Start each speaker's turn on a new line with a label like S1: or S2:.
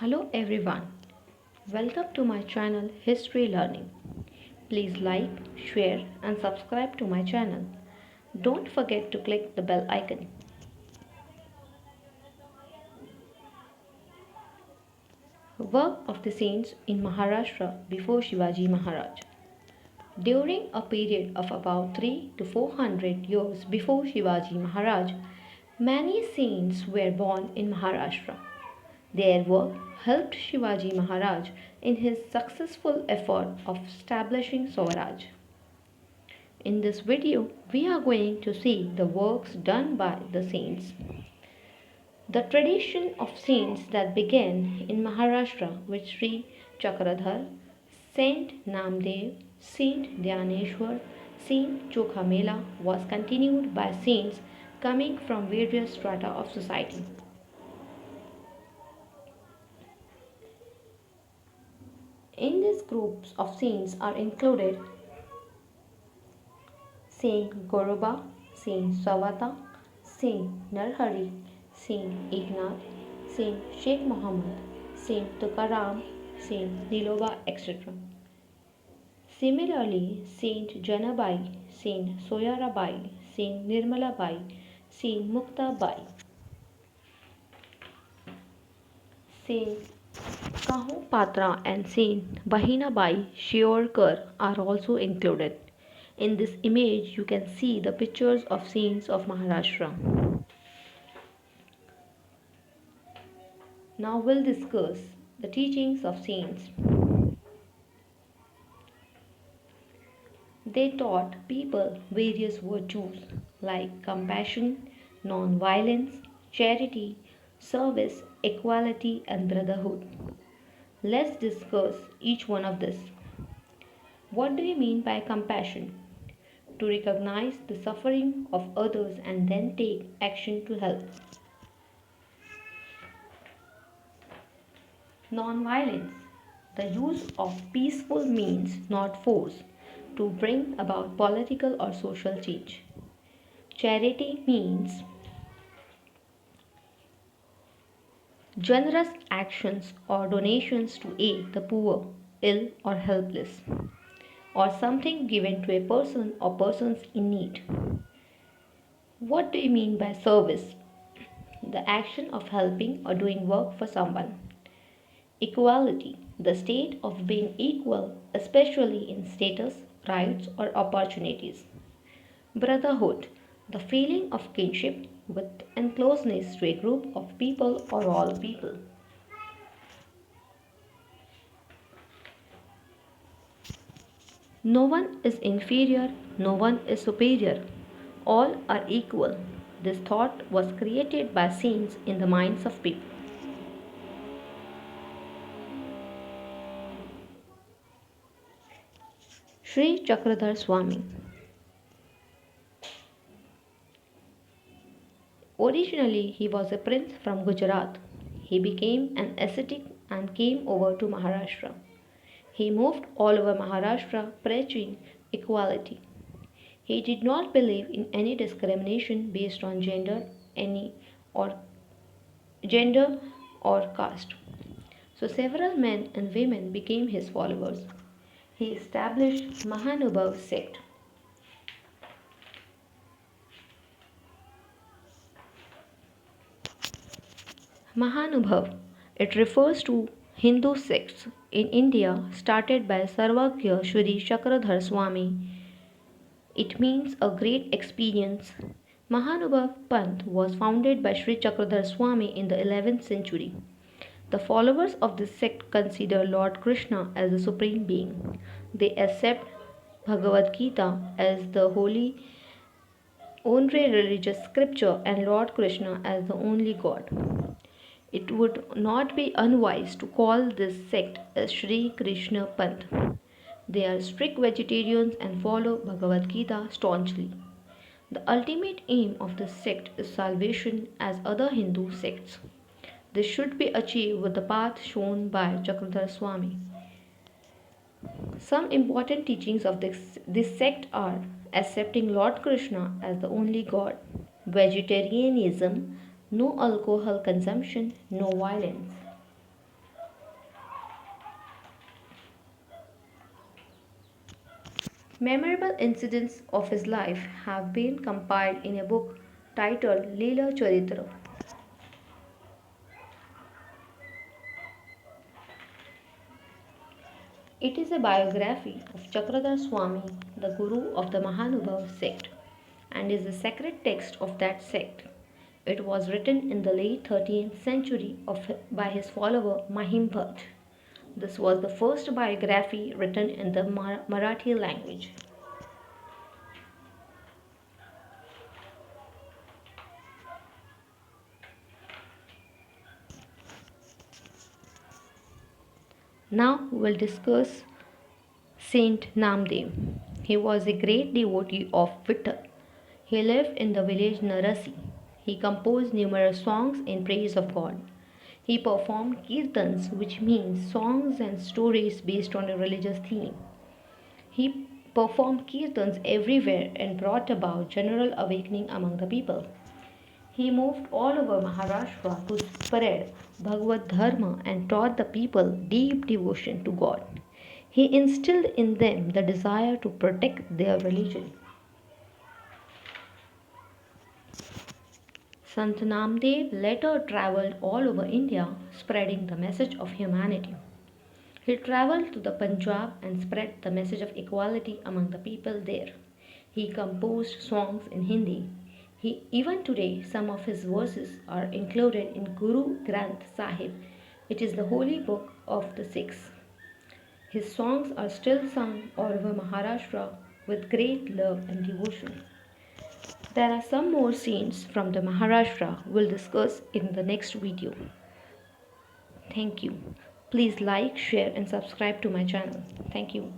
S1: Hello everyone, welcome to my channel History Learning. Please like, share and subscribe to my channel. Don't forget to click the bell icon. Work of the saints in Maharashtra before Shivaji Maharaj. During a period of about 3 to 400 years before Shivaji Maharaj, many saints were born in Maharashtra. Their work helped Shivaji Maharaj in his successful effort of establishing Swaraj. In this video, we are going to see the works done by the saints. The tradition of saints that began in Maharashtra with Sri Chakradhar, Saint Namdev, Saint Dhyaneshwar, Saint Chokhamela was continued by saints coming from various strata of society. In these groups of saints are included Saint Goroba, Saint Savata, Saint Narhari, Saint Eknath, Saint Sheikh Mohammed, Saint Tukaram, Saint Niloba, etc. Similarly, Saint Janabai, Saint Soyarabai, Saint Nirmalabai, Saint Muktabai, Saint Kahu Patra and Saint Bahinabai Shiorkar are also included. In this image, you can see the pictures of saints of Maharashtra. Now we'll discuss the teachings of saints. They taught people various virtues like compassion, non-violence, charity, service, equality, and brotherhood. Let's discuss each one of this. What do you mean by compassion? To recognize the suffering of others and then take action to help. Non-violence, the use of peaceful means, not force, to bring about political or social change. Charity means generous actions or donations to aid the poor, ill, or helpless, or something given to a person or persons in need. What do you mean by service? The action of helping or doing work for someone. Equality, the state of being equal, especially in status, rights, or opportunities. Brotherhood, the feeling of kinship with and closeness to a group of people or all people. No one is inferior, no one is superior. All are equal. This thought was created by saints in the minds of people. Sri Chakradhar Swami. Originally, he was a prince from Gujarat. He became an ascetic and came over to Maharashtra. He moved all over Maharashtra preaching equality. He did not believe in any discrimination based on any or gender or caste. So several men and women became his followers. He established Mahanubhav sect. Mahanubhav, it refers to Hindu sects in India started by Sarvagya Shri Chakradhar Swami. It means a great experience. Mahanubhav Panth was founded by Sri Chakradhar Swami in the 11th century. The followers of this sect consider Lord Krishna as the supreme being. They accept Bhagavad Gita as the holy only religious scripture and Lord Krishna as the only God. It would not be unwise to call this sect as Sri Krishna Panth. They are strict vegetarians and follow Bhagavad Gita staunchly. The ultimate aim of this sect is salvation as other Hindu sects. This should be achieved with the path shown by Chakradhar Swami. Some important teachings of this sect are accepting Lord Krishna as the only God, vegetarianism, no alcohol consumption, no violence. Memorable incidents of his life have been compiled in a book titled Leela Charitra. It is a biography of Chakradhar Swami, the guru of the Mahanubhav sect, and is the sacred text of that sect. It was written in the late 13th century by his follower Mahim Bhatt. This was the first biography written in the Marathi language. Now we'll discuss Saint Namdev. He was a great devotee of Vittal. He lived in the village Narasi. He composed numerous songs in praise of God. He performed kirtans, which means songs and stories based on a religious theme. He performed kirtans everywhere and brought about general awakening among the people. He moved all over Maharashtra to spread Bhagavad Dharma and taught the people deep devotion to God. He instilled in them the desire to protect their religion. Sant Namdev later traveled all over India spreading the message of humanity. He traveled to the Punjab and spread the message of equality among the people there. He composed songs in Hindi. Even today, some of his verses are included in Guru Granth Sahib, which is the holy book of the Sikhs. His songs are still sung all over Maharashtra with great love and devotion. There are some more scenes from the Maharashtra we'll discuss in the next video. Thank you. Please like, share and subscribe to my channel. Thank you.